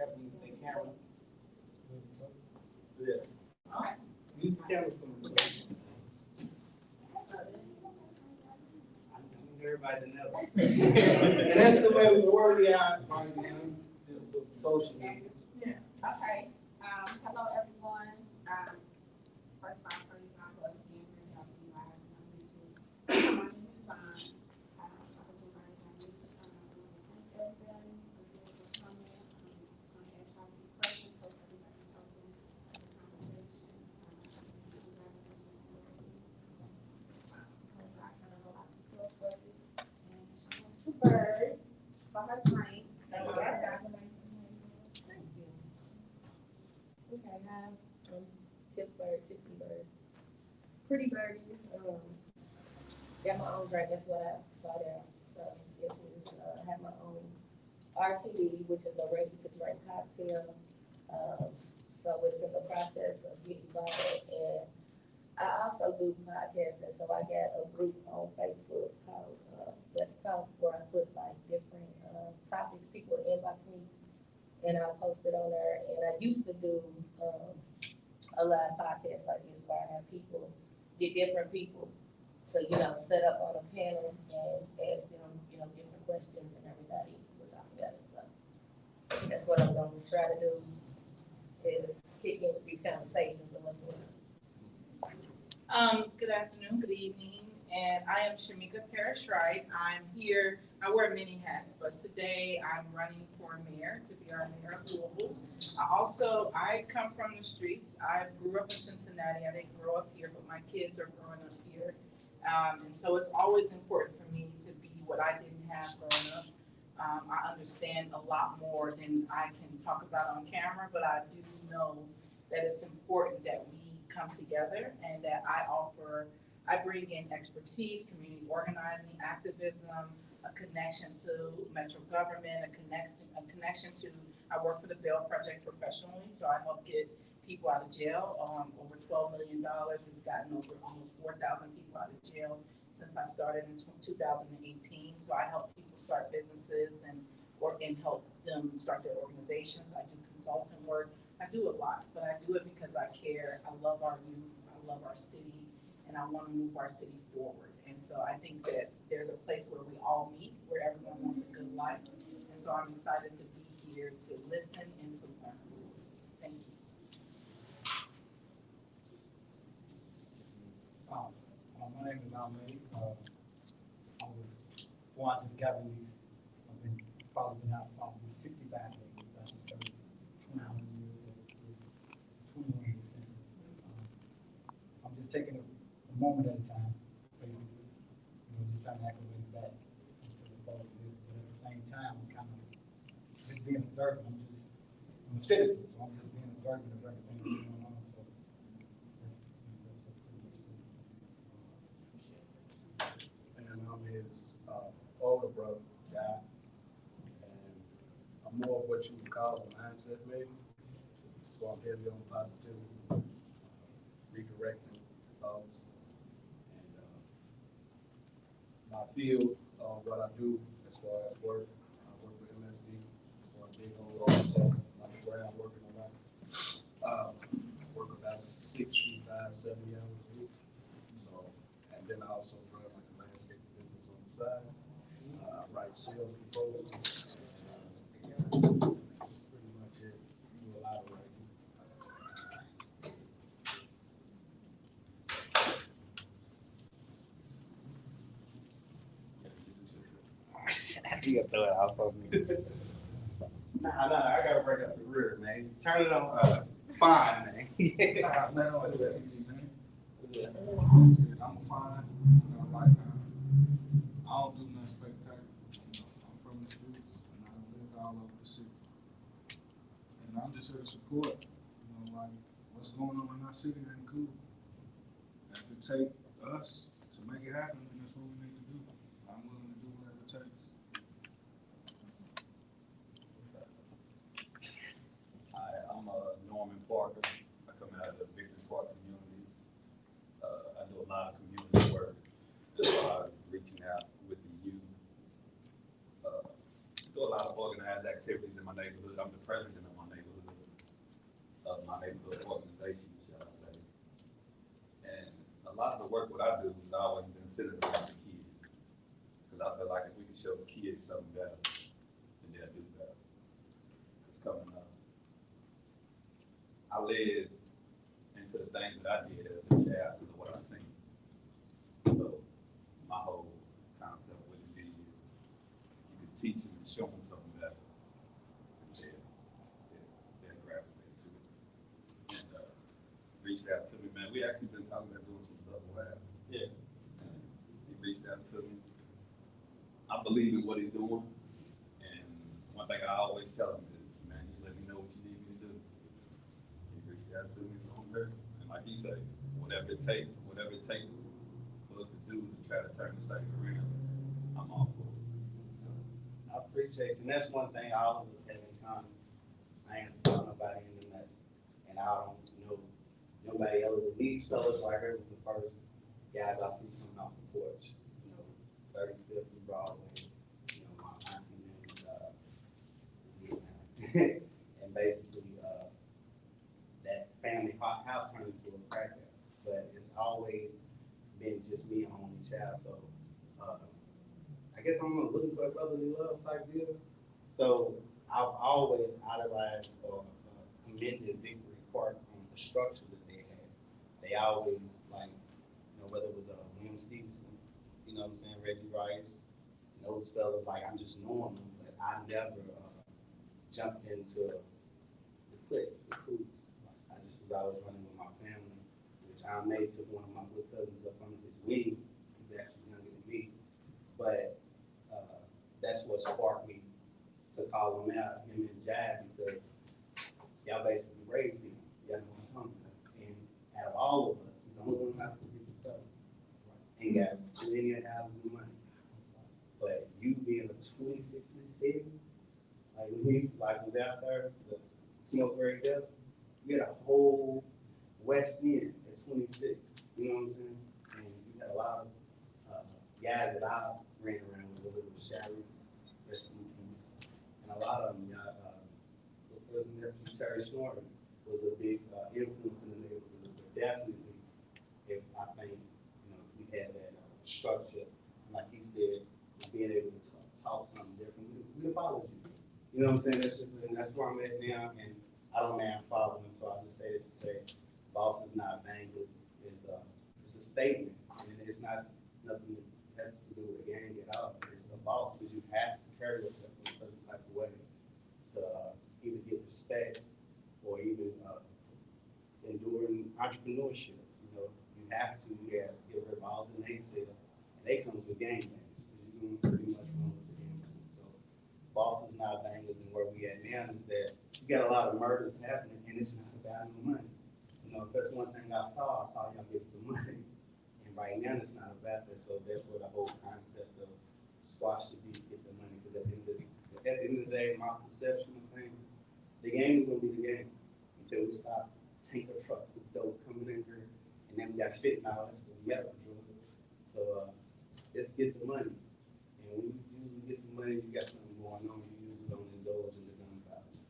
help them with their camera. Yeah. All right. Use the camera for me. Everybody to know. And that's the way we work out on just social media. Yeah. Okay. Hello everyone. First off, for you, I'm going to see you guys on YouTube. My name is Vaughn. Bird for her drink. Thank you. Okay, hi, Tiffany Bird. Pretty birdie. Got my own drink, that's what I bought out. So this is, have my own RTD, which is a ready to drink cocktail. So it's in the process of getting bottled, and I also do podcasting, so I got a group on Facebook called Let's Talk, where I put like different topics, people inbox me, and I post it on there. And I used to do a live podcast like this, where I have people, get different people to, set up on a panel and ask them, different questions, and everybody will talk about it. So that's what I'm gonna try to do, is kick in with these conversations and what's going on. Good afternoon, good evening, and I am Shamika Parrish-Wright. I'm here, I wear many hats, but today I'm running for mayor, to be our mayor of Louisville. I come from the streets. I grew up in Cincinnati. I didn't grow up here, but my kids are growing up here. And so it's always important for me to be what I didn't have growing up. I understand a lot more than I can talk about on camera, but I do know that it's important that we come together and that I bring in expertise, community organizing, activism, a connection to metro government, a connection to, I work for the Bail Project professionally, so I help get people out of jail, over $12 million. We've gotten over almost 4,000 people out of jail since I started in 2018. So I help people start businesses and help them start their organizations. I do consulting work. I do a lot, but I do it because I care. I love our youth. I love our city, and I want to move our city forward. And so I think that there's a place where we all meet, where everyone wants a good life. And so I'm excited to be here to listen and to learn. Thank you. My name is Ahmed. Before I just got released, I've probably been out probably 65 days. I just served 21 years, 21 years sentence. I'm just taking a moment at a time, basically. Just trying to acclimate back into the fold of this. But at the same time, I'm kind of just being observant. I'm a citizen, so I'm just being observant of everything that's going on. So that's pretty much it. And I'm his older brother, Guy, and I'm more of what you would call a mindset maybe. So I'm heavy on positivity, redirecting thoughts, and my field, what I do as far as work, I work with MSD, so I'm big on road. I'm sure I'm working a lot. Work about 65, 70 hours a week. So, and then I also run like a landscape business on the side. I write sales proposals. Pretty much it. Do a lot of writing. You gotta throw it out for me. Nah, I gotta break up the rear, man. Turn it on, fine, man. Man, I like that TV, man. Yeah. I'm fine. I don't do nothing spectacular. I'm from the streets, and I live all over the city. And I'm just here to support. What's going on in our city ain't cool. If it take us to make it happen, then that's what we need to do. I'm willing to do whatever it takes. I'm Norman Parker. I come out of the Victory Park community. I do a lot of community work as far as reaching out with the youth. Do a lot of organized activities in my my neighborhood. I'm the president of my neighborhood organization, shall I say. And a lot of the work what I do has always been centered around the kids. Because I feel like if we can show the kids something better, then they'll do better. It's coming up. I led into the things that I did as a child because of what I've seen. So my whole concept with it is you can teach them and show them something better. They'll gravitate to it. And reached out to me, man. We actually been talking about doing some stuff with him. Yeah. And he reached out to me. I believe in what he's doing. And one thing I always tell him is, man, just let me know what you need me to do. He reached out to me, so I'm ready. And like you say, whatever it takes for us to do to try to turn this thing around, I'm all for it. So, I appreciate you. And that's one thing all of us have in common. I ain't telling nobody in the nothing. And I don't know nobody else. These fellas right here was the first guys I see coming off the porch. 35th and Broadway. My auntie named Vietnam. And basically, that family house turned into a crack house. But it's always been just me and only child. So I guess I'm looking for a brotherly love type deal. So I've always idolized or commended Victory Park on the structure that they had. They always, whether it was William Stevenson, you know what I'm saying, Reggie Rice, and those fellas, I'm just knowing them, but I never jumped into the cliques, the crews. I just was always running with my family, which I made to one of my good cousins up under his wing. He's actually younger than me. But that's what sparked me to call him out, him and Jab, because y'all basically raised him. Y'all know what I'm talking about. And out of all of us, he's the only one out there with stuff. Ain't got plenty of houses and money. But you being a 26 city, when he was out there, the smoke very death, you had a whole West End at 26. You know what I'm saying? And you had a lot of guys that I ran around with, whether it was Sharice, rest in peace, and a lot of them, nephew Terry Snorton was a big influence in the neighborhood. But definitely, if I think, if we had that structure, like he said, being able to talk something different, we'd have followed you. You know what I'm saying? That's where I'm at now, and I don't mind following, so I just say it to say, boss is not bangers. It's a statement, and it's not nothing that has to do with the gang at all. It's a boss because you have to carry yourself in a certain type of way to either get respect or even enduring entrepreneurship. You have to get rid of all the naysayers, and they comes with gang bangers. You're going to pretty much run with the gang bangers. So, boss is not bangers, and where we at now is that you got a lot of murders happening, and it's not about no money. If that's one thing I saw y'all get some money. And right now, it's not about that. So that's where the whole concept of squash the beef, get the money. Because at the end of the day, my perception of things, the game is going to be the game until we stop tanker trucks and dope coming in here. And then we got fentanyl, that's the yellow drug. So let's get the money. And when you usually get some money, you got something going on. You usually don't indulge in the gun violence.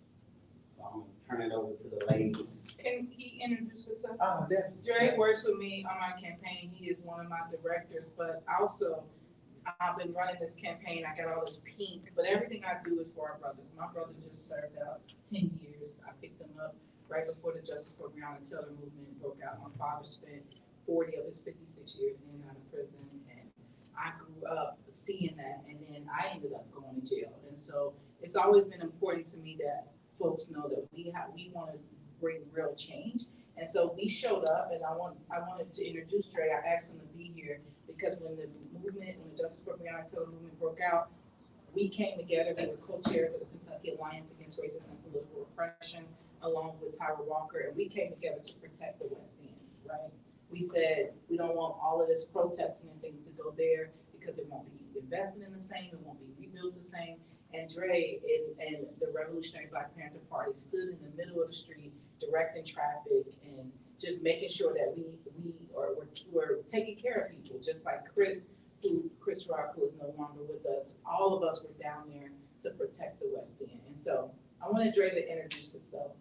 So I'm going to turn it over to the ladies. Can he introduce himself? Oh, definitely. Dre works with me on my campaign. He is one of my directors, but also I've been running this campaign. I got all this pink, but everything I do is for our brothers. My brother just served out 10 years. I picked him up right before the Justice for Breonna Taylor movement broke out. My father spent 40 of his 56 years in and out of prison, and I grew up seeing that, and then I ended up going to jail. And so it's always been important to me that folks know that we want to bring real change. And so we showed up, and I wanted to introduce Dre. I asked him to be here because when the Justice for Breonna Taylor movement broke out, we came together. We were co-chairs of the Kentucky Alliance Against Racist and Political Repression, along with Tyra Walker, and we came together to protect the West End, right? We said we don't want all of this protesting and things to go there because it won't be invested in the same, it won't be rebuilt the same. And Dre and the Revolutionary Black Panther Party stood in the middle of the street, directing traffic and just making sure that we're taking care of people, just like Chris Rock, who is no longer with us. All of us were down there to protect the West End. And so I wanted Dre to introduce himself.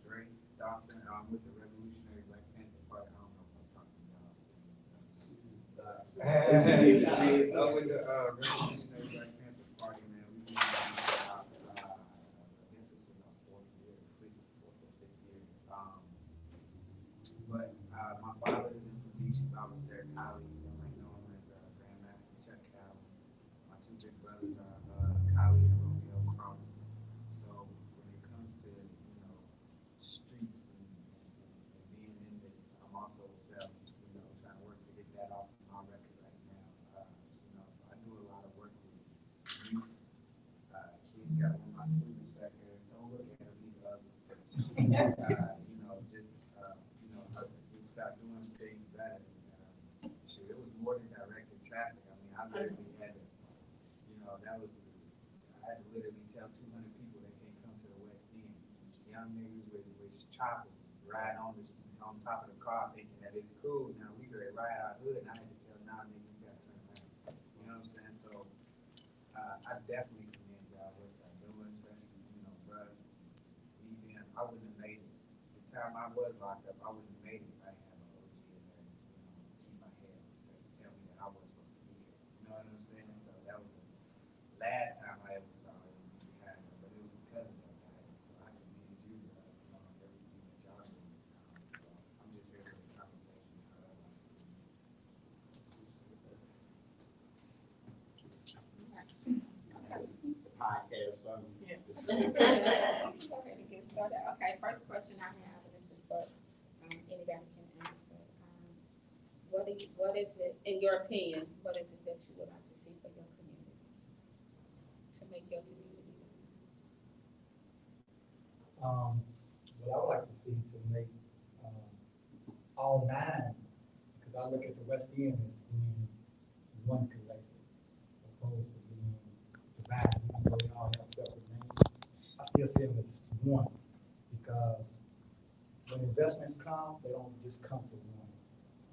Dre Dawson, I'm with the Revolutionary Black Panther Party. I don't know if I'm talking about. I'm with the Revolutionary Black Panther Party, man. We've been about, I guess it's in our fourth or fifth year. But my father is in Felicia, I was their colleague. You might know him as Grandmaster Chuck Calvin. My two big brothers are Kali and Romeo Cross. So when it comes to, streets and being in this, I'm also trying to work to get that off my record right now. So I do a lot of work with youth. Kids got one of my students back here. Don't look at him, he's ugly. Just about doing things better. Shit, it was more than directing traffic. I mean, I literally had to, I had to literally tell 200 people they can't come to the West End. Young niggas with choppers riding on top of the car thinking that it's cool. Now we could ride our hood, and I had to tell nah, nigga, you gotta turn around. You know what I'm saying? So I definitely commend y'all what y'all doing, especially, bruh, I wouldn't have made it. The time I was locked up, I wouldn't have made it if I didn't have an OG in there, keep my head on straight, tell me that I was supposed to be here. You know what I'm saying? So that was the last time I ever saw it behind her, but it was because of that guy. So I commend you, on everything that y'all doing. So I'm just here for the conversation. Podcast, so Yes. Go ahead and get started. Okay, first question I have, and this is for, anybody can answer. What is it, in your opinion, what is it that you would like to see for your community? To make your community better? What I would like to see to make, all nine, because I look at the West End as being one collective, opposed to being divided, even though they all have separate names. I still see them as one, because when investments come, they don't just come to one. I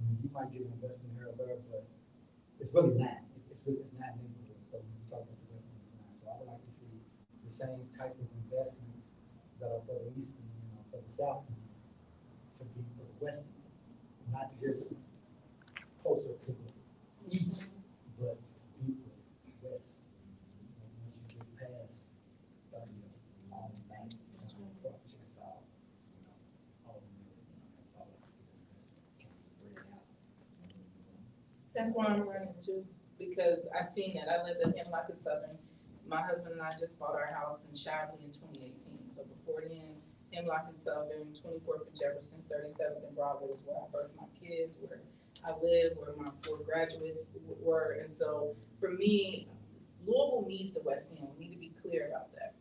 mean, you might get an investment here or there, but it's really nine. It's nine neighborhoods, so when you talk about the West End, it's nine. So I would like to see the same type of investments that are for the East End, for the South End, to be for the West End. Not just closer to the east, but deeper west. Once you get past 30th, all the back, that's all, all of them, that's all I see. Spread out. That's why I'm running too, because I seen that. I lived in Hemlock and Southern. My husband and I just bought our house in Shively in 2018. So before then, Hemlock and Southern, 24th and Jefferson, 37th and Broadway is where I birthed my kids, where I live, where my 4 graduates were. And so for me, Louisville needs the West End. We need to be clear about that.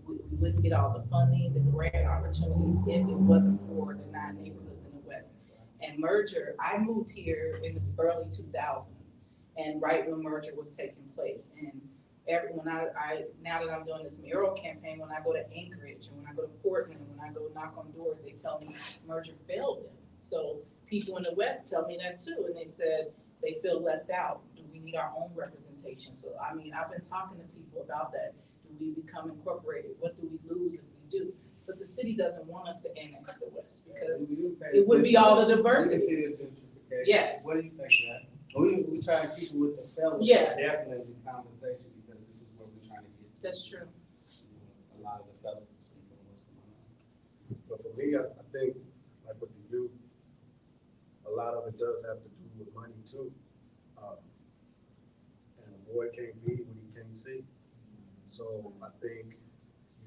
We wouldn't get all the funding, the grant opportunities if it wasn't for the 9 neighborhoods in the West. And merger, I moved here in the early 2000s, and right when merger was taking place. And now that I'm doing this mayoral campaign, when I go to Anchorage and when I go to Portland, when I go knock on doors, they tell me merger failed them. So people in the West tell me that too, and they said they feel left out. Do we need our own representation? So I mean, I've been talking to people about that. Do we become incorporated? What do we lose if we do? But the city doesn't want us to annex the West because it would be all the diversity. Yes. What do you think, man? We try to keep it with the fellas. Yeah. Definitely conversation, because this is where we're trying to get. That's true. A lot of the fellas to speak on what's going on. But for me, I think, like with the youth, a lot of it does have to do with money too. And a boy can't be what he can't see. So I think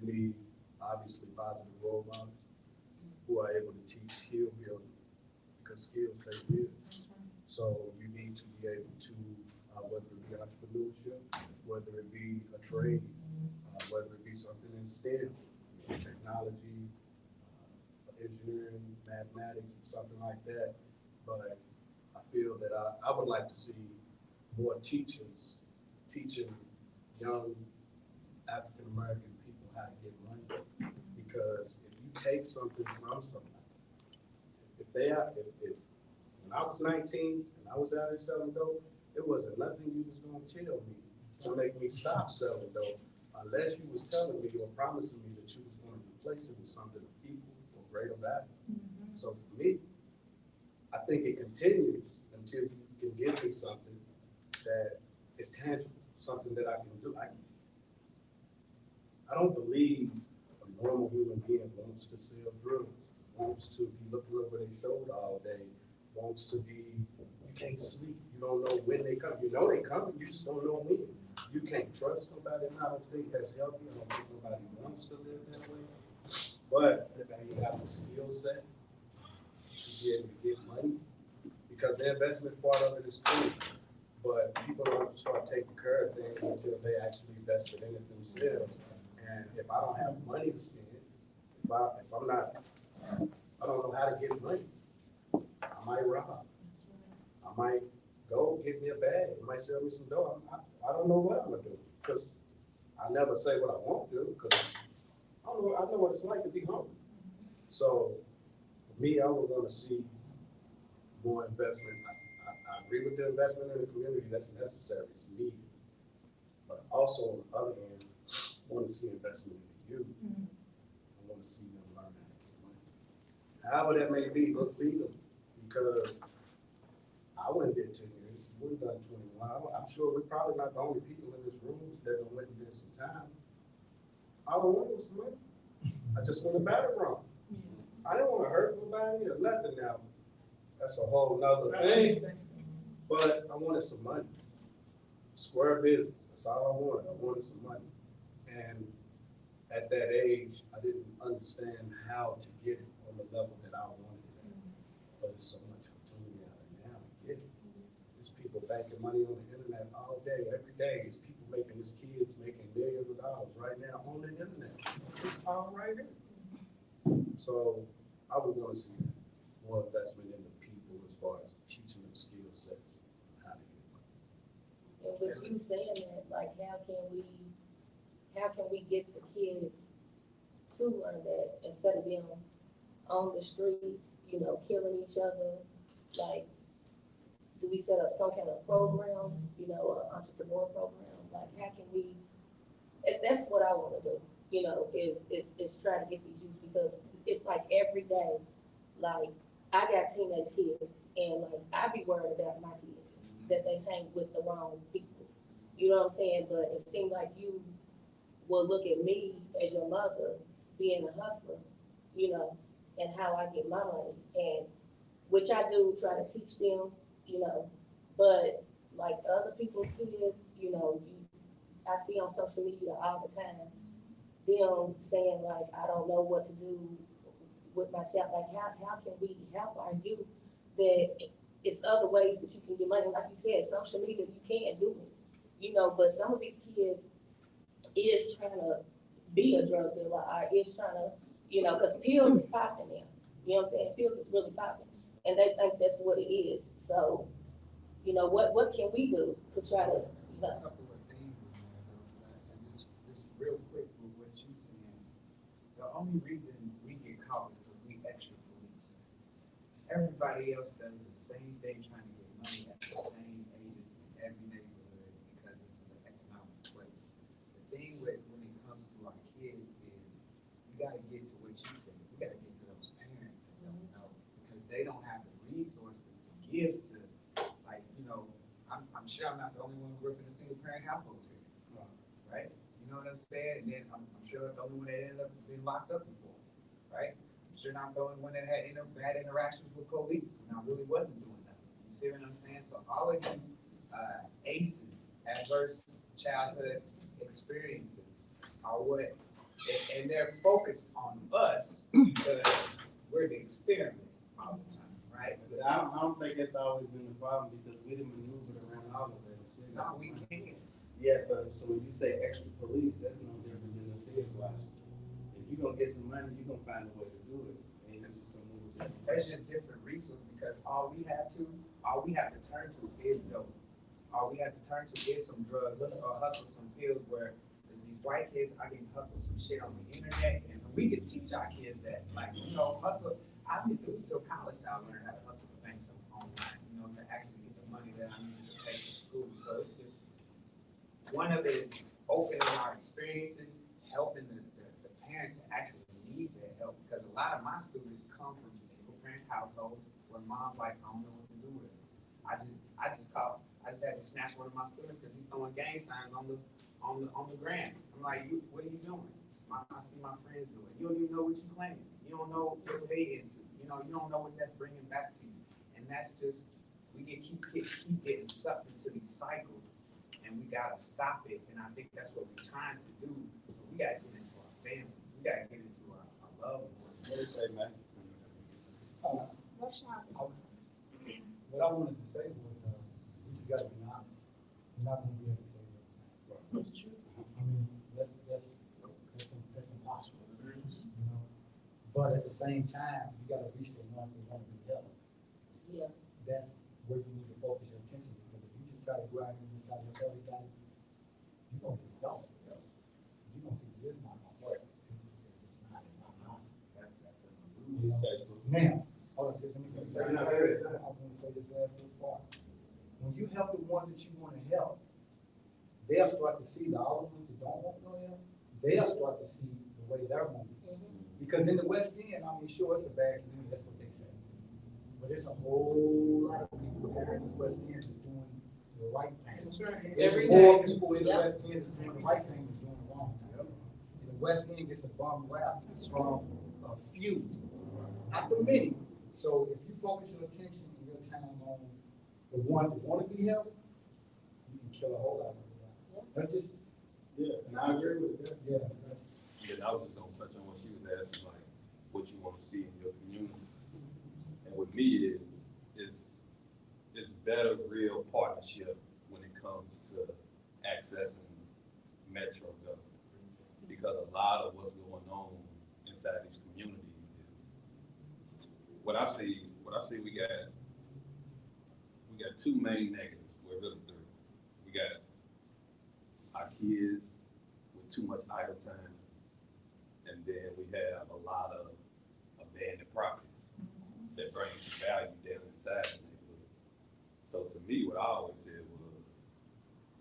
you need, obviously, positive role models who are able to teach skill building, because skills take years. So you need to be able to, whether it be entrepreneurship, whether it be a trade, whether it be something in STEM, technology, engineering, mathematics, something like that. But I feel that I would like to see more teachers teaching young African-American people how to get money. Because if you take something from somebody, if when I was 19 and I was out here selling dope, it wasn't nothing you was gonna tell me to make me stop selling dope. unless you was telling me or promising me that you was gonna replace it with something equal or greater value. So for me, I think it continues until you can give me something that is tangible, something that I can do. I don't believe a normal human being wants to sell drugs, wants to be looking over their shoulder all day, wants to be, you can't sleep, you don't know when they come. You know they coming, you just don't know when. You can't trust nobody, and I don't think that's healthy. I don't think nobody wants to live that way. But you have the skill set to be able to get money, because the investment part of it is cool. But people don't start taking care of things until they actually invested in it themselves. And if I don't have money to spend, if I'm not, I don't know how to get money, I might rob. I might go get me a bag. I might sell me some dough. I don't know what I'm gonna do, because I never say what I won't do, because I know what it's like to be hungry. So for me, I would want to see more investment. I agree with the investment in the community, that's necessary, it's needed. But also on the other hand, I want to see investment in the youth. I want to see them learn how to get money. However that may be, look legal, because I wouldn't get 10 years, you wouldn't done 21. I'm sure we're probably not the only people in this room that don't went and did some time. I don't want some money. I just want a battleground. I didn't want to hurt nobody or nothing now. That's a whole nother thing. But I wanted some money. Square business. That's all I wanted. I wanted some money. And at that age, I didn't understand how to get it on the level that I wanted it at. But it's so much opportunity out there now to get it. There's people banking money on the internet all day, every day. There's people making, there's kids making millions of dollars right now on the internet. It's all right here. So I would want to see more investment in the people as far as teaching them skill sets on how to get money. And with you saying that, like, how can we get the kids to learn that instead of them on the streets, you know, killing each other? Like, do we set up some kind of program, you know, an entrepreneur program? Like, how can we, that's what I want to do, you know, is try to get these youth, because it's like every day, like, I got teenage kids, and like, I be worried about my kids, that they hang with the wrong people. You know what I'm saying? But it seems like you will look at me as your mother, being a hustler, you know, and how I get my money, and which I do try to teach them, you know, but like other people's kids, you know, I see on social media all the time, them saying like, I don't know what to do with my child. Like, how can we help our youth that it's other ways that you can get money? Like you said, social media, you can do it, you know, but some of these kids is trying to be a drug dealer, or is trying to, you know, because pills is popping now. You know what I'm saying? Pills is really popping, and they think that's what it is. So, you know, what can we do to try to, you A know? couple of things in there, though, and just real quick with what you're saying. The only reason we get caught is because we extra police. Everybody else does the same thing, trying to get money at the same ages in every neighborhood, because this is an economic place. The thing when it comes to our kids is, we gotta get to what you said. We gotta get to those parents that don't know, because they don't have the resources to give to, like, you know, I'm sure I'm not the only one who grew up in a single parent household here, right? You know what I'm saying? And then I'm sure I'm the only one that ended up being locked up before, right? I'm sure I'm the only one that had bad interactions with police when I really wasn't doing nothing. You see what I'm saying? So all of these ACEs, adverse childhood experiences, are what, and they're focused on us because we're the experiment all the time, right? But I don't think that's always been the problem, because we done maneuvered around all of that. No, we can't. Yeah, but so when you say extra police, that's no different than the feds watching. If you're gonna get some money, you're gonna find a way to do it, and you're just gonna move it. That's just different resources, because all we have to turn to is dope. All we have to turn to is some drugs, or hustle some pills, where these white kids, I can hustle some shit on the internet, and we can teach our kids that, like, you know, hustle. I didn't do till college to learn how to hustle the banks online, you know, to actually get the money that I needed to pay for school. So it's just, one of it is opening our experiences, helping the parents that actually need that help. Because a lot of my students come from single parent households where mom's like, I don't know what to do with it. I just had to snatch one of my students because he's throwing gang signs on the ground. I'm like, what are you doing? I see my friends do it. You don't even know what you claim. You don't know what they into. You don't know what that's bringing back to you. And that's just, we keep getting sucked into these cycles, and we gotta stop it. And I think that's what we're trying to do. But we gotta get into our families. We gotta get into our loved ones. What do you say, man? What's your What I wanted to say was, we just gotta be honest. We're not gonna be able to say everything. That's true. I mean, that's impossible, you know? But at the same time, you gotta reach the ones that wanna be helped. Yeah. That's where you need to focus your attention, because if you just try to go out and just try to help everybody, you're gonna get exhausted. You're gonna see this not gonna work. It's not possible. You say, Now, hold on, just let me finish. Say no, go ahead. I'm gonna say this last little part. When you help the ones that you wanna help, they'll start to see the other ones that don't want no help. They'll start to see the way they're moving. Because in the West End, I mean, sure, it's a bad community, that's what they say. But it's a whole lot of people there in this West End that's doing the right thing. That's right. There's Every more day. people in the Yep. West End that's doing the right thing than doing the wrong thing. And the West End gets a bum rap from a few, not the many. So if you focus your attention and your time on the ones that want to be helped, you can kill a whole lot of people. That's just, yeah, and I agree with that. yeah, that's. Yeah, I was just gonna touch on what she was asking, like, what you wanna see in your community. And with me is better real partnership when it comes to accessing Metro government. Because a lot of what's going on inside these communities is, what I see, we got two main negatives, well, really three. We got our kids with too much idle time. And then we have a lot of abandoned properties that bring some value down inside the neighborhoods. So to me, what I always said was,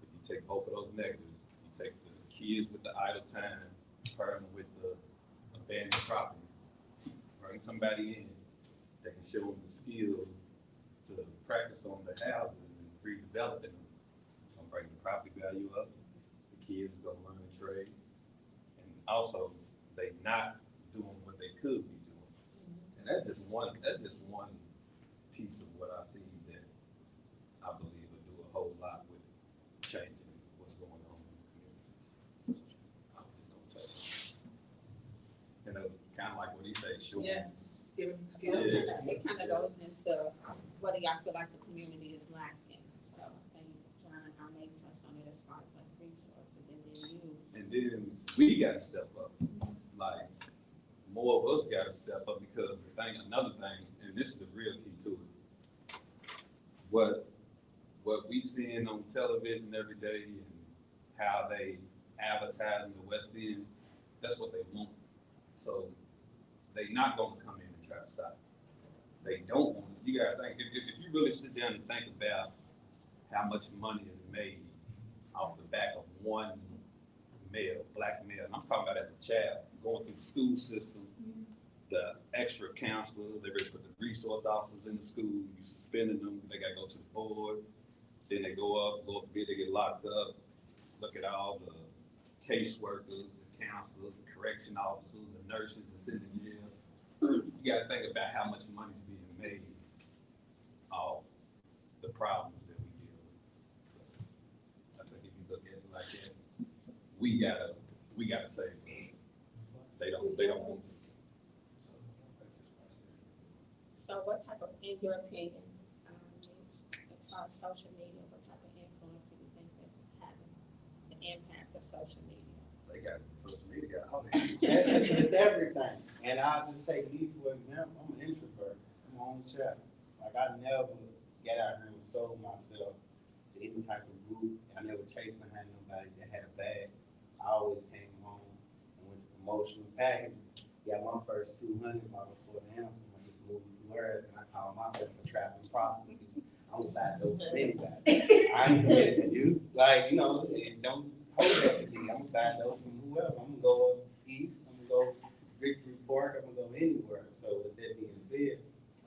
if you take both of those negatives, you take the kids with the idle time, pair them with the abandoned properties, bring somebody in that can show them the skills to practice on the houses and redeveloping them. I'm bringing the property value up, the kids is gonna learn a trade, and also they not doing what they could be doing. And that's just one piece of what I see that I believe would do a whole lot with changing what's going on in the community. I was just gonna touch on it. And it's kind of like what he said, sure. Yeah. Give them skills. Yeah. It kind of goes into what do y'all feel like the community is lacking. So I think John and I may touch on it as far as like resources, and then you. And then we gotta step up. Like, more of us gotta step up, because another thing, and this is the real key to it. What we seeing on television every day and how they advertise in the West End, that's what they want. So they not gonna come in and try to stop it. They don't want it. You gotta think, if you really sit down and think about how much money is made off the back of one male, black male, and I'm talking about as a child, going through the school system, the extra counselors, they really put the resource officers in the school, you suspending them, they gotta go to the board, then they go up a bit, they get locked up, look at all the caseworkers, the counselors, the correction officers, the nurses that's in the jail. You gotta think about how much money's being made off the problems that we deal with. So I think if you look at it like that, we gotta save them. They don't want to. So what type of, in your opinion, as far as social media, what type of influence do you think that's having the impact of social media? They got social media, all It's everything. And I'll just take me for example. I'm an introvert. I'm my own chap. Like I never get out here and sold myself to any type of group. I never chased behind nobody that had a bag. I always came home and went to promotional packaging. Got my first 200 by before the answer. I just moved to word and I call myself a trapping prostitute. I'm a bad dope for anybody. I ain't committed to you. Like, and don't hold that to me. I'm gonna buy dope from whoever. I'm gonna go up east. I'm gonna go Victory Park. I'm gonna go anywhere. So with that being said,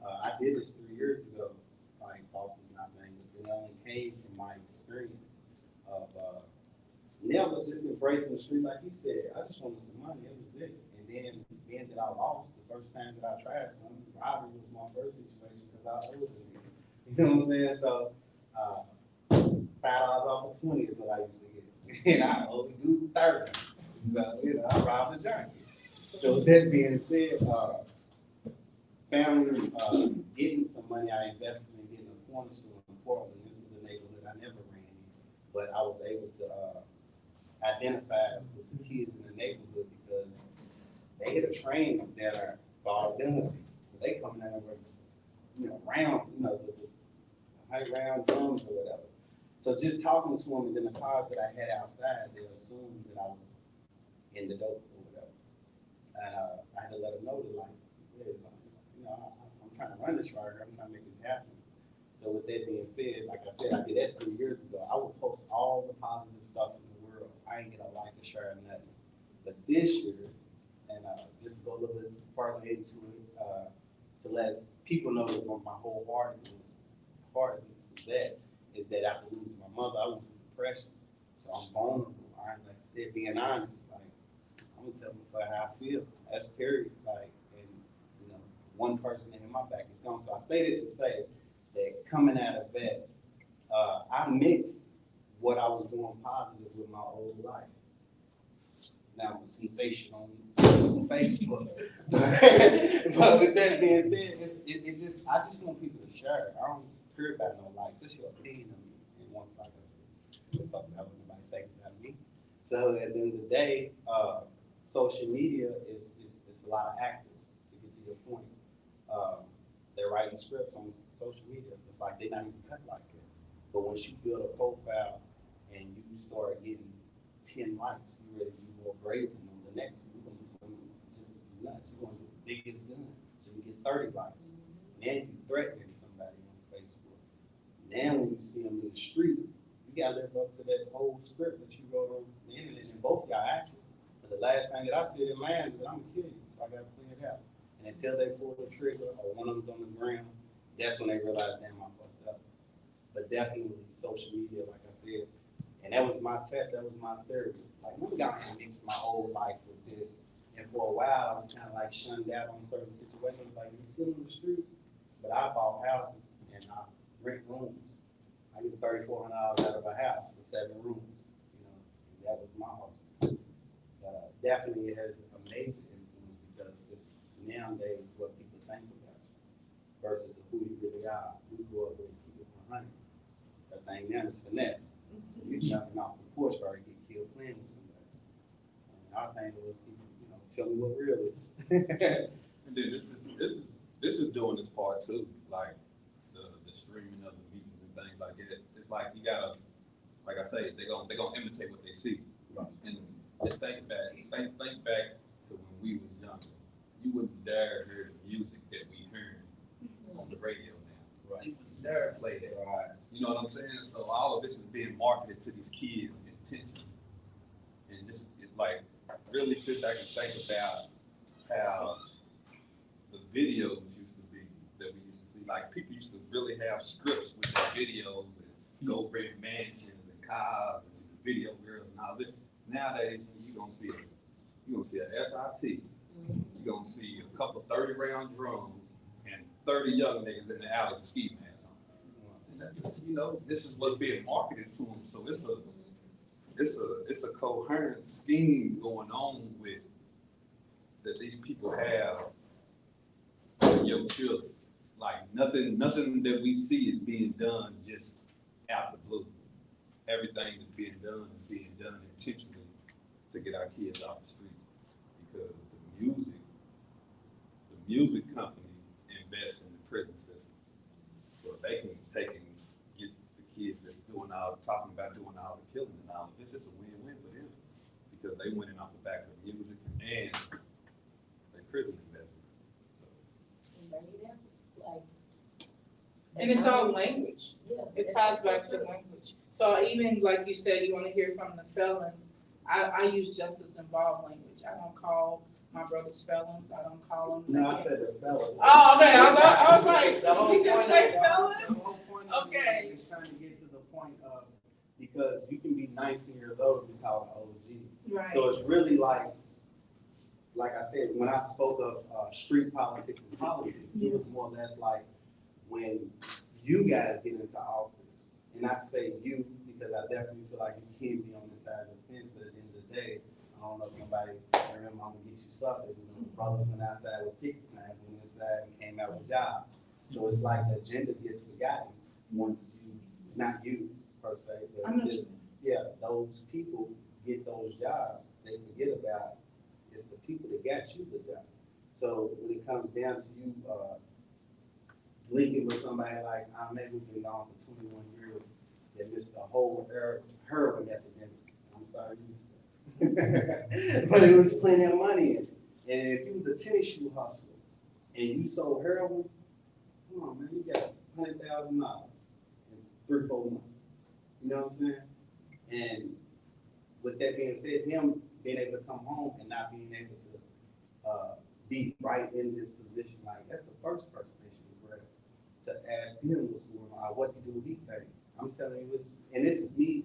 I did this 3 years ago. Like boss is not named, but it only came from my experience of never just embracing the street like he said. I just wanted some money. It was it. And then being that I lost the first time that I tried something, robbery was my first situation because I owed it. You know what I'm saying? So $5 off of 20 is what I used to get. And I only do 30. So, you know, I robbed a junkie. So with that being said, family, getting some money, I invested in getting a corner store in Portland. This is a neighborhood I never ran in, but I was able to identify with the kids in the neighborhood because they hit a train that are ball guns. So they come down with, you know, round, you know, the 100 round drums or whatever. So just talking to them and then the cars that I had outside, they assumed that I was in the dope or whatever. And I had to let them know that, like, you know, I'm trying to run this right here. I'm trying to make this happen. So with that being said, like I said, I did that 3 years ago. I would post all the positive stuff in the world. I ain't get a like, a share, or nothing. But this year, and just to go a little bit further into it, to let people know that my whole heartedness is that after losing my mother, I went through depression. So I'm vulnerable. Like I said, being honest, like I'm gonna tell them how I feel. That's scary. Like, and you know, one person in my back is gone. So I say that to say that coming out of that, I mixed what I was doing positive with my old life. Now I'm a sensation on Facebook. But with that being said, I just want people to share it. I don't care about no likes. It's your opinion on me. And once, like I said, fuck that, nobody think about me. So at the end of the day, social media is a lot of actors, to get to your point. They're writing scripts on social media. It's like they're not even cut like that. But once you build a profile and you start getting 10 likes, you ready to be more brazen on the next one. You're gonna do something just as nuts. You're gonna do the biggest gun. So you get 30 likes. Then you threatening somebody on Facebook. Then when you see them in the street, you gotta live up to that whole script that you wrote on the internet, and both y'all actors. But the last thing that I said in mind is that I'm gonna kill you. So I gotta clean it out. And until they pull the trigger or one of them's on the ground, that's when they realize, damn, I fucked up. But definitely social media, like I said, and that was my test, that was my theory. Like, we got to mix my whole life with this. And for a while, I was kind of like shunned out on certain situations, like you sit on the street. But I bought houses and I rent rooms. I get $3,400 out of a house for 7 rooms. You know, and that was my hustle. Definitely it has a major influence because it's nowadays what people think about you versus who you really are. We grew up with people for honey. That thing now is finesse. So you jumping off the porch or get killed playing with somebody. And our thing was, you know, show me what real is. And then this is doing this part too, like the streaming of the videos and things like that. It's like you gotta, like I say, they're gonna imitate what they see. Right. And just think back to when we was younger. You wouldn't dare hear the music that we heard on the radio now. Right. You wouldn't dare play that. Right. You know what I'm saying? So all of this is being marketed to these kids intentionally. And just like really sit back and think about how the videos used to be that we used to see. Like people used to really have scripts with their videos and go rent mansions and cars and the video girls and all this. Nowadays you're gonna see a SIT, you're gonna see a couple 30-round drums and 30 young niggas in the alley with ski masks on. And that's, you know, this is what's being marketed to them. So it's a coherent scheme going on with that these people have for young children. Like nothing that we see is being done just out the blue. Everything that's being done intentionally to get our kids off the street. Because the music company invests in the prison system. So they can take and get the kids that's talking about doing all the killing and all of this. It's a win-win for them. Because they went in off the back of the music and their prison investments. And it's all language. Yeah. It ties back to language. So even like you said, you wanna hear from the felons, I use justice involved language. I don't call my brothers felons, I don't call them. No, I said the fellas. Oh, okay, I was like, The whole did we just point say of- felons? The whole point of Okay. it is trying to get to the point of, because you can be 19 years old and be called an OG. Right. So it's really like I said, when I spoke of street politics and politics, it was more or less like when you guys get into office, and not say you, because I definitely feel like you can be on this side of the fence, but at the end of the day, I don't know if nobody remember I'm gonna get you suffered. You know, the brothers went outside with picket signs, went inside and came out with jobs. So it's like the agenda gets forgotten once you, not you per se, I'm but not just, yeah, those people get those jobs. They forget about it's the people that got you the job. So when it comes down to you, linking with somebody like Ahmed, who's been gone for 21 years, that missed the whole heroin epidemic. I'm sorry, you missed that. But it was plenty of money in it. And if you was a tennis shoe hustler and you sold heroin, come on, man, you got $100,000 in 3-4 months. You know what I'm saying? And with that being said, him being able to come home and not being able to be right in this position, like that's the first person they should regret. To ask him what's going on, what to do he think. I'm telling you, and this is me,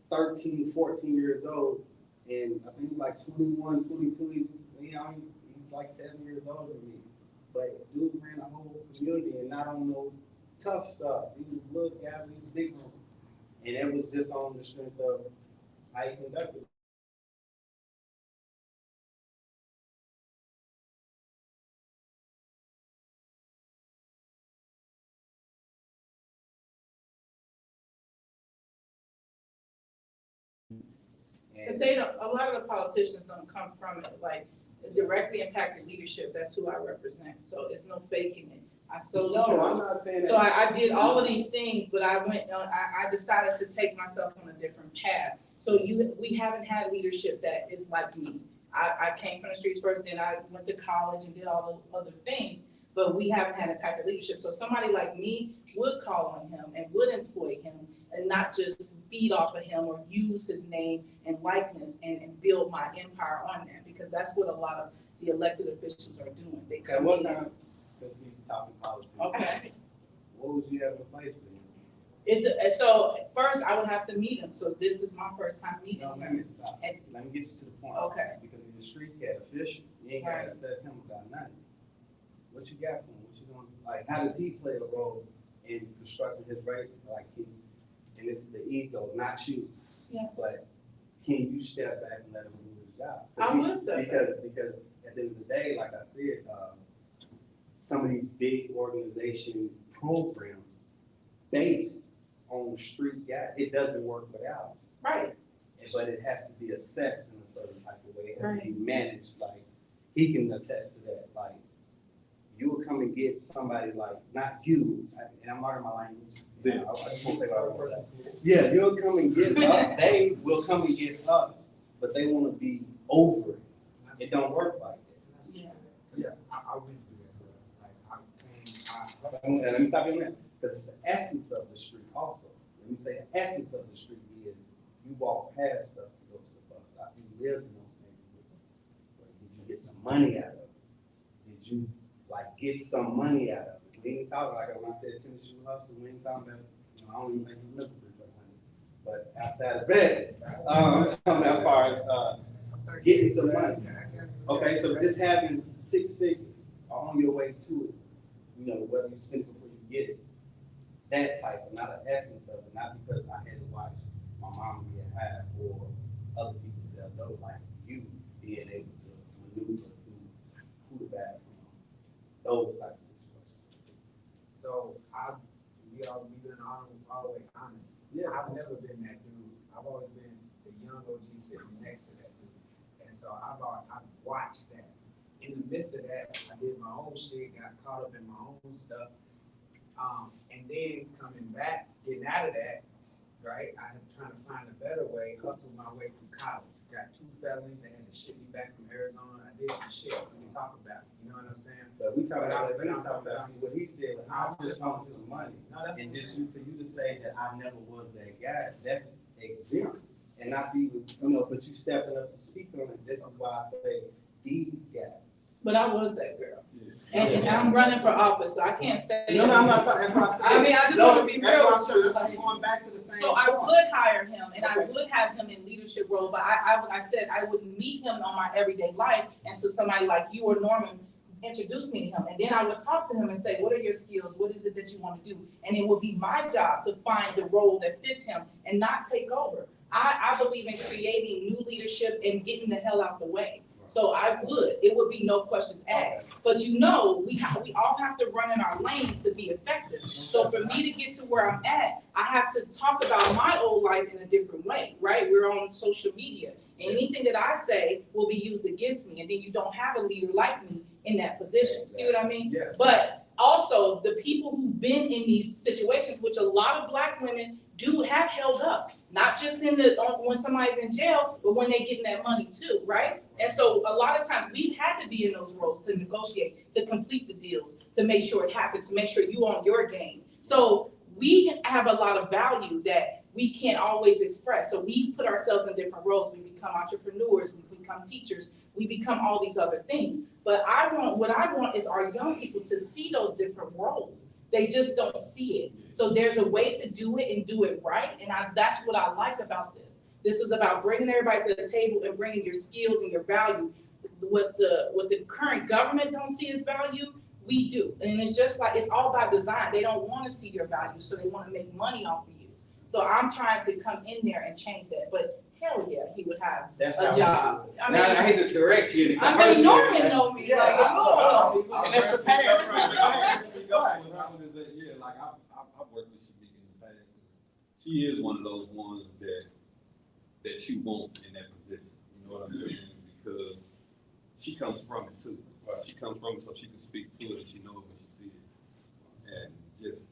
13, 14 years old, and I think like 21, 22, he's like 7 years older than me. But dude ran a whole community and not on no tough stuff. He was a little guy, he was a big one. And it was just on the strength of how he conducted. But they don't, a lot of the politicians don't come from it, like directly impacted leadership, that's who I represent, so it's no faking it. I sold No, I'm drugs. not saying that. So I did all of these things, but I went, I decided to take myself on a different path. So we haven't had leadership that is like me. I came from the streets first, then I went to college and did all the other things, but we haven't had impacted leadership. So somebody like me would call on him and would employ him and not just feed off of him or use his name and likeness and build my empire on that, because that's what a lot of the elected officials are doing. They Okay, come what in. kind, since we talking politics, Okay. what would you have in place for him? So first I would have to meet him. So this is my first time meeting No, let him. me stop. And- Let me get you to the point. Okay. Because he's a street cat, official. You ain't gotta Right. assess him about nothing. What you got for him? What you doing? Like, how does he play a role in constructing his rate? Like, and this is the ego, not you. Yeah. But can you step back and let him do his job? I will step back. Because at the end of the day, like I said, some of these big organization programs based on the street guy, it doesn't work without him. Right. But it has to be assessed in a certain type of way. It has to be managed, like, he can attest to that, like, you will come and get somebody like, not you, and I'm learning my language. I just want to say what I want to say. Yeah, you'll come and get us, they will come and get us, but they want to be over it. It don't work like that. Yeah. Yeah, I wouldn't do that, bro. Like, And let me stop you on that, because it's the essence of the street also. Let me say the essence of the street is, you walk past us to go to the bus stop, you live in those neighborhoods. But did you get some money out of it? Did you, like, get some money out of it? We ain't talking, like when I said tennis shoe hustle, we ain't talking about, I don't even think you remember 300. But outside of that, I'm talking about as far as, getting some money. Okay, so just having 6 figures on your way to it, you know, whether you spend it before you get it, that type, of, not an essence of it, not because I had to watch my mom get high or other people sell dope, like you being able to maneuver through the back, those types of situations. So we been always honest. Yeah. I've never been that dude. I've always been the young OG sitting next to that dude. And so I've watched that. In the midst of that, I did my own shit, got caught up in my own stuff. And then coming back, getting out of that, right? I was trying to find a better way, hustle my way through college, got 2 felonies, they had to ship me back from Arizona. I did some shit we can talk about, you know what I'm saying? But we talking about, But I'm talking about- see what he said, I just want some money. No, that's And what just for you to say that I never was that guy, that's exempt. And not to even, but you stepping up to speak on it, this is why I say these guys. But I was that girl. And I'm running for office, so I can't say. No, I'm not talking, that's what I said. I mean, I just No, wanna be that's real what with you. I'm going back to the same. So I point. would hire him and I Okay. would have him in leadership role, but I said I wouldn't meet him on my everyday life until somebody like you or Norman introduced me to him. And then I would talk to him and say, what are your skills? What is it that you want to do? And it would be my job to find the role that fits him and not take over. I believe in creating new leadership and getting the hell out the way. So it would be no questions asked. But we all have to run in our lanes to be effective. So for me to get to where I'm at, I have to talk about my old life in a different way, right? We're on social media. And anything that I say will be used against me. And then you don't have a leader like me in that position. See what I mean? Yeah. But also the people who've been in these situations, which a lot of Black women do have held up, not just when somebody's in jail, but when they getting that money too, right? And so a lot of times we've had to be in those roles to negotiate, to complete the deals, to make sure it happens, to make sure you on your game. So we have a lot of value that we can't always express. So we put ourselves in different roles. We become entrepreneurs, we become teachers, we become all these other things. But what I want is our young people to see those different roles. They just don't see it. So there's a way to do it and do it right. And that's what I like about this. This is about bringing everybody to the table and bringing your skills and your value. What the current government don't see as value, we do. And it's just like, it's all by design. They don't want to see your value, so they want to make money off of you. So I'm trying to come in there and change that. But hell yeah, he would have That's a how job. I hate to correct you. I mean, Norman know me, Yeah, like, and that's the past, right? Yeah, like I've worked with Shamika in the past. She is one of those ones that you want in that position. You know what I'm saying? Because she comes from it too. She comes from it so she can speak to it and she knows when she sees it. And just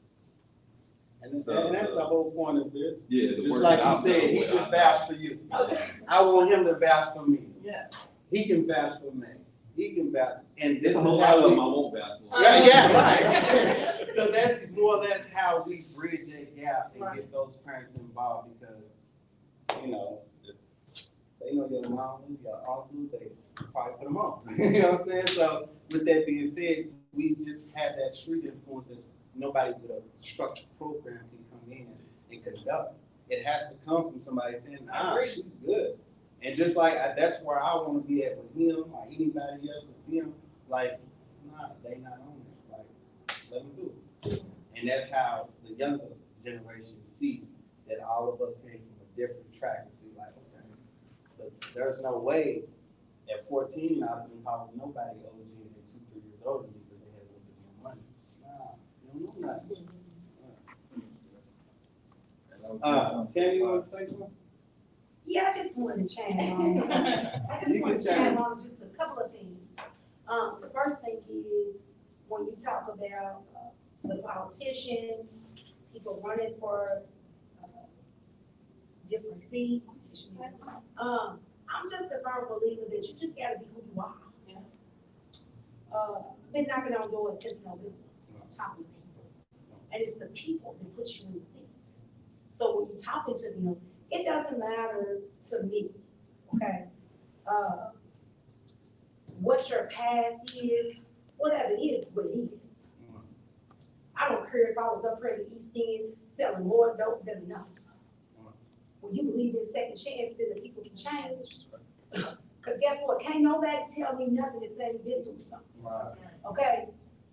And that's the whole point of this. yeah, the Just work like that you I've said, done he with just our- vouched for you. Okay. I want him to vouch for me. Yeah. He can vouch for me. He can vouch, and this There's is a whole lot of how them I we. won't vouch for. Yeah, right. So that's more or less how we bridge that gap and Right. get those parents involved because, they know your mom, your uncles, they probably put them on. You know what I'm saying? So with that being said, we just have that street influence that's nobody with a structured program can come in and conduct. It has to come from somebody saying, she's good. And just like, that's where I wanna be at with him, or anybody else with him, like, they not on it, like, let them do it. And that's how the younger generation see that all of us came from a different track and see like, okay, but there's no way at 14 I would have called nobody OG and they're 2-3 years older than me because they had a little bit more money. You don't know nothing. Tammy, you want to say something? Yeah, I just wanted to chime on. I just You want can to chime chime on just a couple of things. The first thing is when you talk about the politicians, people running for different seats. I'm just a firm believer that you just gotta be who you are. Yeah. Been knocking on doors since November, talking to people. And it's the people that put you in the seat. So when you're talking to them, it doesn't matter to me, okay? What your past is, whatever it is what it is. I don't care if I was up here in the East End selling more dope than enough. When you believe in second chances that people can change, because guess what? Can't nobody tell me nothing if they ain't been through something. Okay?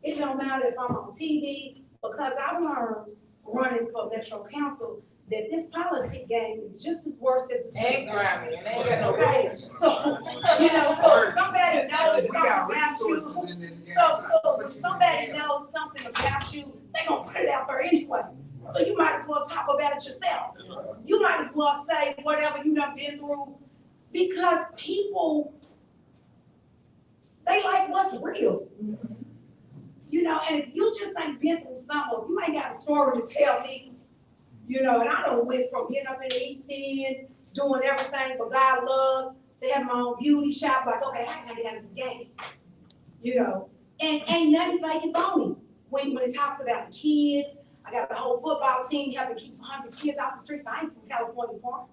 It don't matter if I'm on TV, because I learned running for Metro Council that this politic game is just as worse as the And grimy, and they ain't got no okay, records. so, so somebody knows We something got about resources you. in this game. So when somebody knows something about you, they gonna put it out there anyway. So you might as well talk about it yourself. You might as well say whatever you done been through, because people, they like what's real. And if you just ain't been through something, you ain't got a story to tell me. And I done went from getting up in the East End, doing everything for God love, to have my own beauty shop, like, okay, how can I get out of this game? You know, and ain't nothing fake and phony. When it talks about the kids, I got a whole football team helping keep 100 kids off the streets. I ain't from California Park.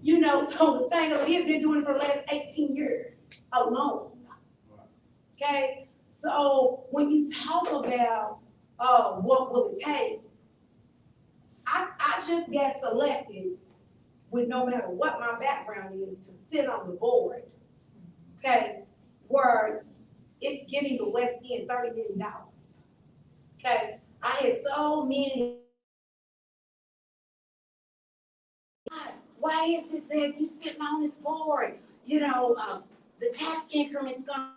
You know, so the thing of it is, been doing it for the last 18 years alone. Okay, so when you talk about what will it take, I just got selected with no matter what my background is to sit on the board. Okay, where it's giving the West End $30 million. Okay, I had so many. Why is it that you sitting on this board? You know, the tax increment's gonna.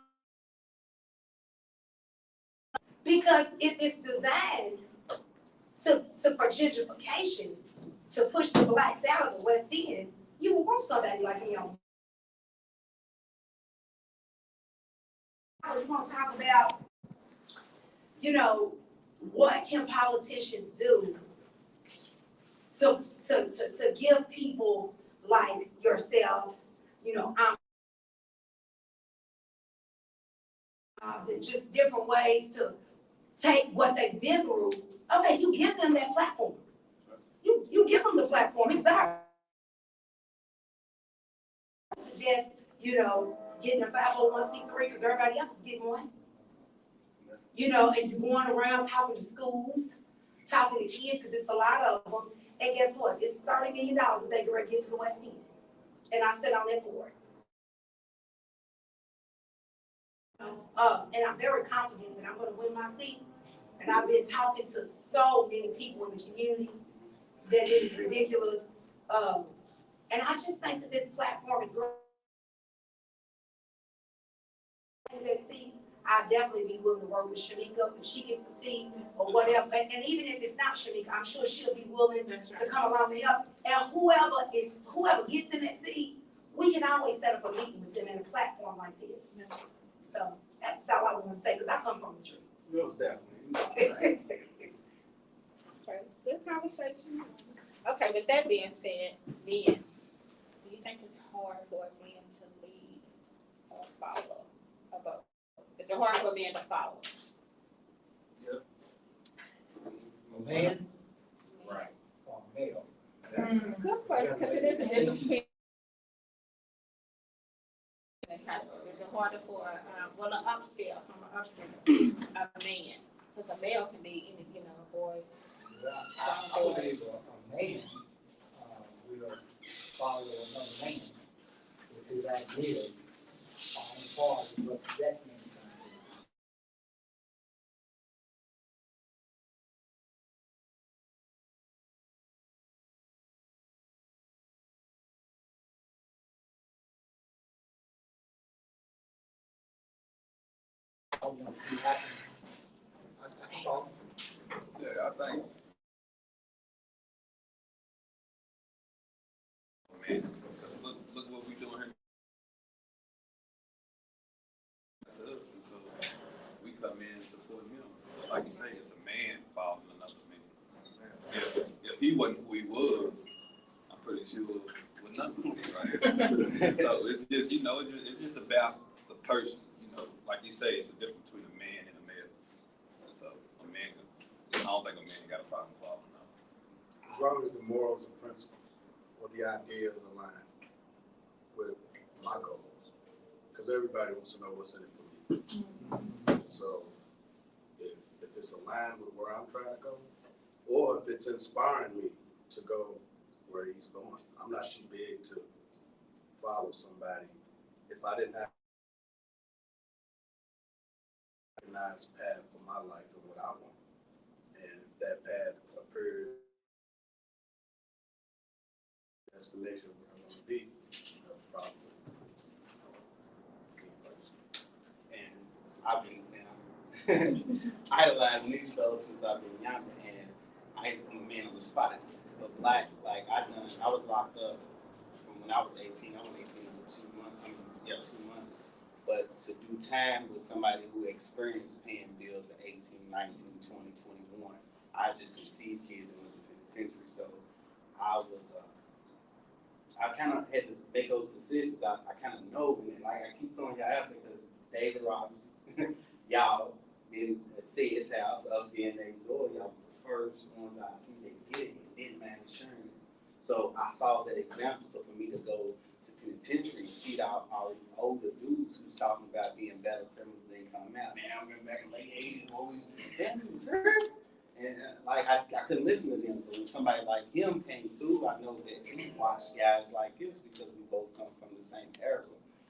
Because if it's designed for gentrification, to push the blacks out of the West End, you will want somebody like me on. You want to talk about, you know, what can politicians do to give people like yourself, you know, and just different ways to take what they've been through. Okay, you give them that platform. You give them the platform. It's there. Suggest, you know, getting a 501c3 because everybody else is getting one. You know, and you're going around talking to schools, talking to kids, because it's a lot of them. And guess what? It's $30 million that they can get to the West End. And I sit on that board. And I'm very confident that I'm going to win my seat. And I've been talking to so many people in the community that it is ridiculous. And I just think that this platform is great. That seat, I'd definitely be willing to work with Shamika if she gets a seat or whatever. And even if it's not Shamika, I'm sure she'll be willing to come along and help. And whoever gets in that seat, we can always set up a meeting with them in a platform like this. So that's all I want to say, because I come from the streets. Most definitely. Okay, good conversation. Okay, with that being said, men, do you think it's hard for a man to lead or follow a vote? Is it hard for a man to follow? A man Right. or a male? Good question, because it is a difference between is it harder for an upscale, from an upscale, a man? Because a male can be, you know, a boy. I believe a man will follow another man with his ideas on par with what that man's trying to do. I want to see happen. I thought, Yeah, I think. Man, look what we doing here. To us, and so we come in and support him. Like you say, it's a man following another man. If he wasn't who he was, I'm pretty sure would nothing be right. So it's just, you know, it's just about the person. You know, like you say, it's a difference between a man and a male. And so a man, I don't think a man got a problem following no. As long as the morals and principles or the ideas align with my goals, because everybody wants to know what's in it for me. So if it's aligned with where I'm trying to go, or if it's inspiring me to go where he's going, I'm not too big to follow somebody if I didn't have a recognized path for my life and what I want. And if that path appears destination where I want to be, probably. And I've been saying, idolizing these fellas since I've been younger, and I hate to put a man on the spot, but black, like I was locked up from when I was 18. I was 18 for 2 months. 2 months. But to do time with somebody who experienced paying bills at 18, 19, 20, 21, I just conceived kids and went to penitentiary. So I was I kind of had to make those decisions. I kind of know, and like I keep throwing y'all out because David Robinson, y'all being at Sid's house, us being next door, y'all was the first ones I see that get it and didn't manage sharing it. So I saw that example. So for me to go to penitentiary, see all these older dudes who's talking about being better criminals than coming out. Man, I remember back in the late '80s, boys, and like I couldn't listen to them. But when somebody like him came through, I know that he watched guys like this because we both come from the same era.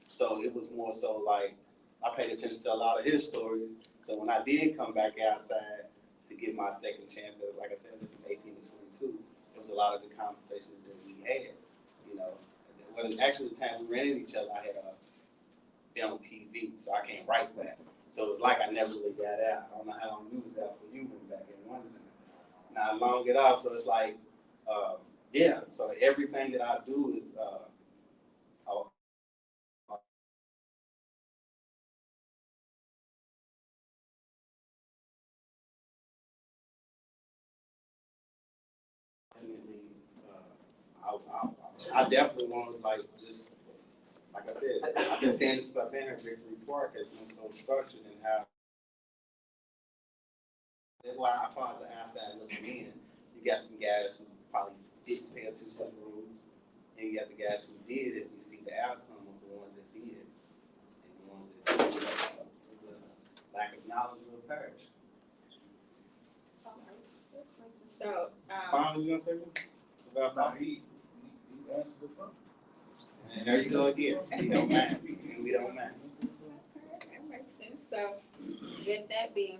So it was more so like I paid attention to a lot of his stories. So when I did come back outside to get my second chance, like I said, from 18 to 22, it was a lot of the conversations that we had. You know, well, actually the time we ran into each other, I had been on PV, so I came right back. So it was like I never really got out. I don't know how long you was out for you went back in one time. Not long at all. So it's like, yeah. So everything that I do is definitely. I definitely want to like just like I said. I've been saying this since I've been here. Victory Park has been so structured and how. That's why I find as an outside looking in, you got some guys who probably didn't pay attention to the rules, and you got the guys who did, and we see the outcome of the ones that did, and the ones that didn't. There's a lack of knowledge of the parish. So, Finally, you gonna say something about Now, he answered the phone. And there you go again. We don't mind. We don't mind. that makes sense. So, with that being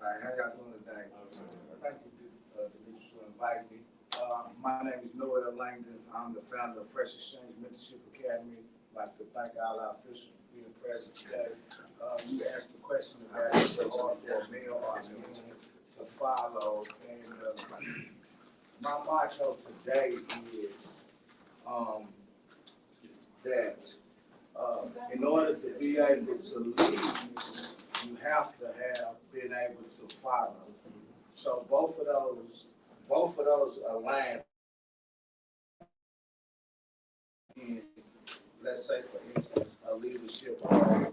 Right, how y'all doing today? Thank you, Demetrius, for inviting me. My name is Noel Langdon. I'm the founder of Fresh Exchange Mentorship Academy. I'd like to thank all our officials for being present today. You asked the question about is it hard for a male or a woman to follow, and my motto today is that in order to be able to lead, you have to have been able to follow. So both of those align. In, let's say for instance, a leadership role, when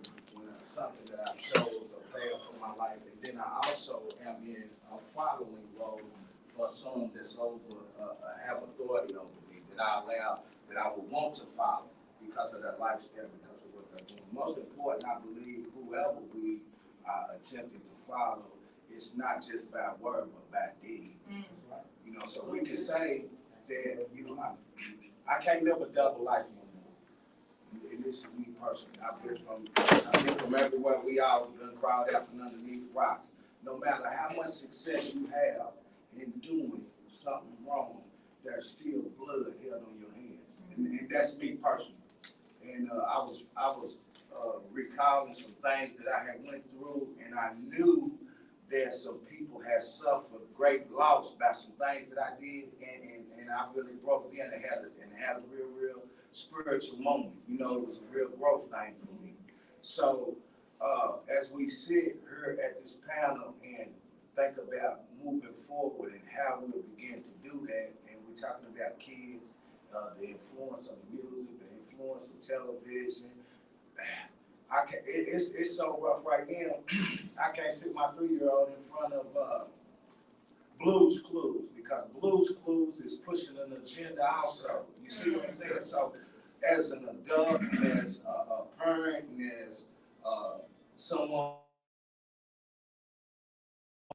something that I chose or path for my life, and then I also am in a following role for someone that's have authority over me that I would want to follow because of their lifestyle, because of what they're doing. Most important, I believe, whoever we are attempting to follow, it's not just by word but by deed. You know, so we can say that, you know, I can't live a double life no more. And this is me personally. I've been from everywhere. We all been crawled out from underneath rocks. No matter how much success you have in doing something wrong, there's still blood held on your hands. And that's me personally. And I was recalling some things that I had went through, and I knew that some people had suffered great loss by some things that I did, and I really broke in and had a real spiritual moment. You know, it was a real growth thing for me. So as we sit here at this panel and think about moving forward and how we'll begin to do that, and we're talking about kids, the influence of music, the influence of television. It's so rough right now. I can't sit my 3-year-old in front of Blue's Clues because Blue's Clues is pushing an agenda also. You see what I'm saying? So as an adult, and as a parent, and as someone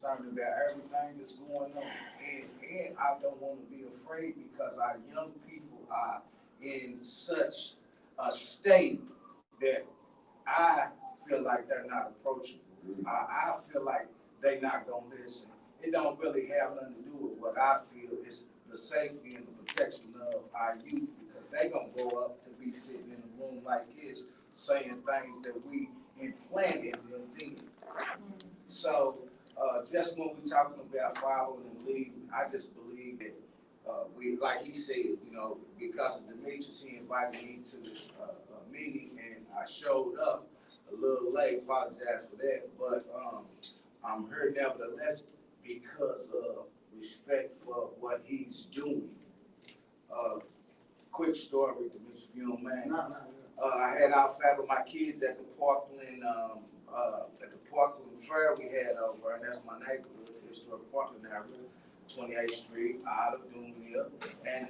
concerned about everything that's going on, and I don't want to be afraid because our young people are in such a state that I feel like they're not approachable. I feel like they're not gonna listen. It don't really have nothing to do with what I feel. It's the safety and the protection of our youth because they gonna grow up to be sitting in a room like this saying things that we implanted in them thinking. So just when we talking about following and leading, I just believe that we, like he said, you know, because of Demetrius, he invited me to this meeting, and I showed up a little late. Apologize for that, but I'm here nevertheless because of respect for what he's doing. Quick story, Demetrius, if you don't mind. I had our fair with my kids at the Parkland Fair we had over, and that's my neighborhood, historic Parkland area, 28th Street, out of Doomville. And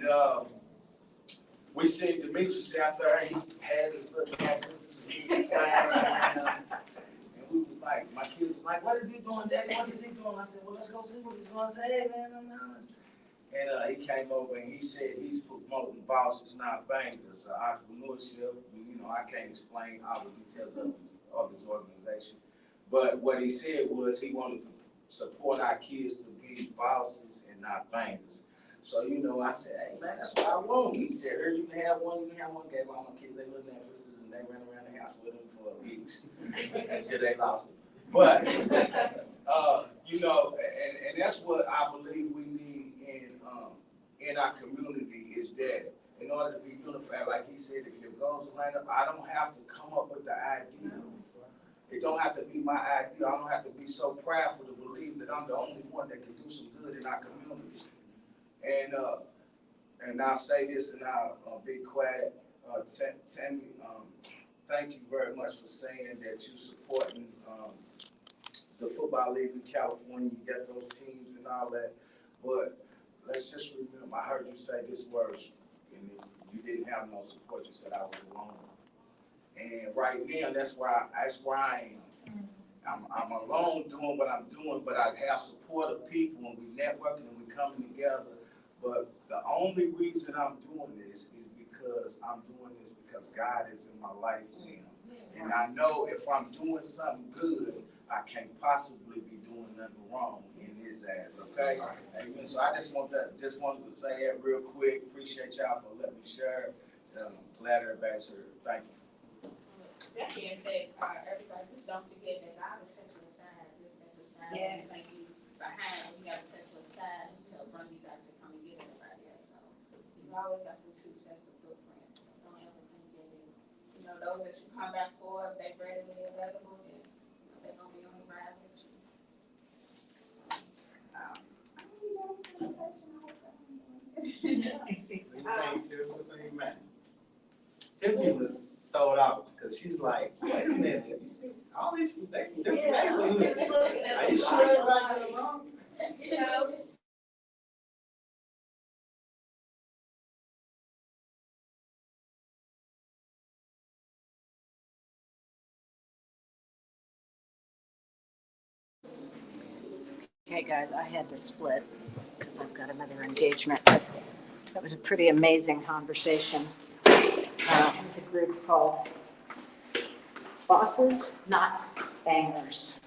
we seen Demetrius out there, he had his little necklaces, and he was flying around. And we was like, my kids was like, what is he doing, Daddy? What is he doing? I said, well, let's go see what he's going to say. Hey, man, I'm not. And he came over and he said he's promoting Bosses Not Bangers, entrepreneurship. You know, I can't explain all the details of his organization. But what he said was he wanted to support our kids to be bosses and not bangers. So, you know, I said, hey, man, that's what I want. He said, here, you can have one, Gave all my kids their little necklaces, and they ran around the house with them for weeks until they lost them. But, you know, and that's what I believe we need in our community is that in order to be unified, like he said, if your goals line up, I don't have to come up with the idea. It don't have to be my idea. I don't have to be so prideful to believe that I'm the only one that can do some good in our community. And I'll say this and I'll be quiet. Tammy, thank you very much for saying that you're supporting the football leagues in California. You got those teams and all that. But let's just remember, I heard you say this words, and you didn't have no support. You said I was alone. And right now, that's where I am. I'm alone doing what I'm doing, but I have support of people, and we networking and we coming together. But the only reason I'm doing this is because God is in my life now. And I know if I'm doing something good, I can't possibly be doing nothing wrong in his eyes, okay? Amen. So I just wanted to say that real quick. Appreciate y'all for letting me share. Glad everybody's here. Thank you. That being said, everybody, just don't forget that God is central aside, Yes. Thank you behind, we got a central aside to bring you back to come and get everybody else. So you always got the two sets of good friends. So don't ever think that those that you come back for, if they're readily available, then they're gonna be on the ride with you. Tiffany was sold out because she's like, wait a minute, you see all these from different neighborhoods. Are you sure everybody got along? Okay, guys, I had to split because I've got another engagement. But that was a pretty amazing conversation. It's a group called Bosses Not Bangers.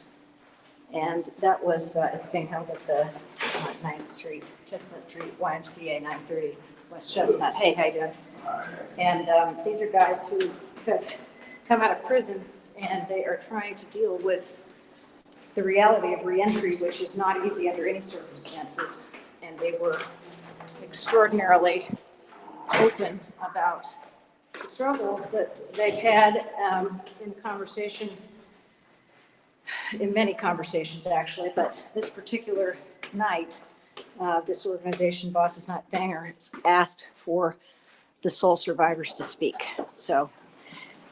And that was, it's being held at the 9th Street, Chestnut Street, YMCA 930 West Chestnut. Hey, how you doing? And these are guys who have come out of prison and they are trying to deal with the reality of reentry, which is not easy under any circumstances. And they were extraordinarily open about the struggles that they've had in conversation, in many conversations actually, but this particular night, this organization, Bosses Not Bangers, asked for the sole survivors to speak. So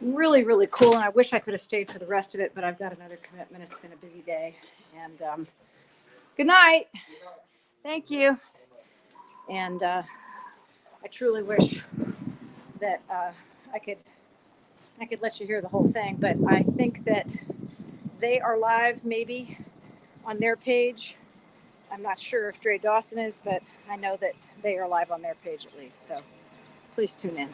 really, really cool. And I wish I could have stayed for the rest of it, but I've got another commitment. It's been a busy day. And good night. Thank you. And I truly wish that I could let you hear the whole thing, but I think that they are live maybe on their page. I'm not sure if Dre Dawson is, but I know that they are live on their page at least. So please tune in.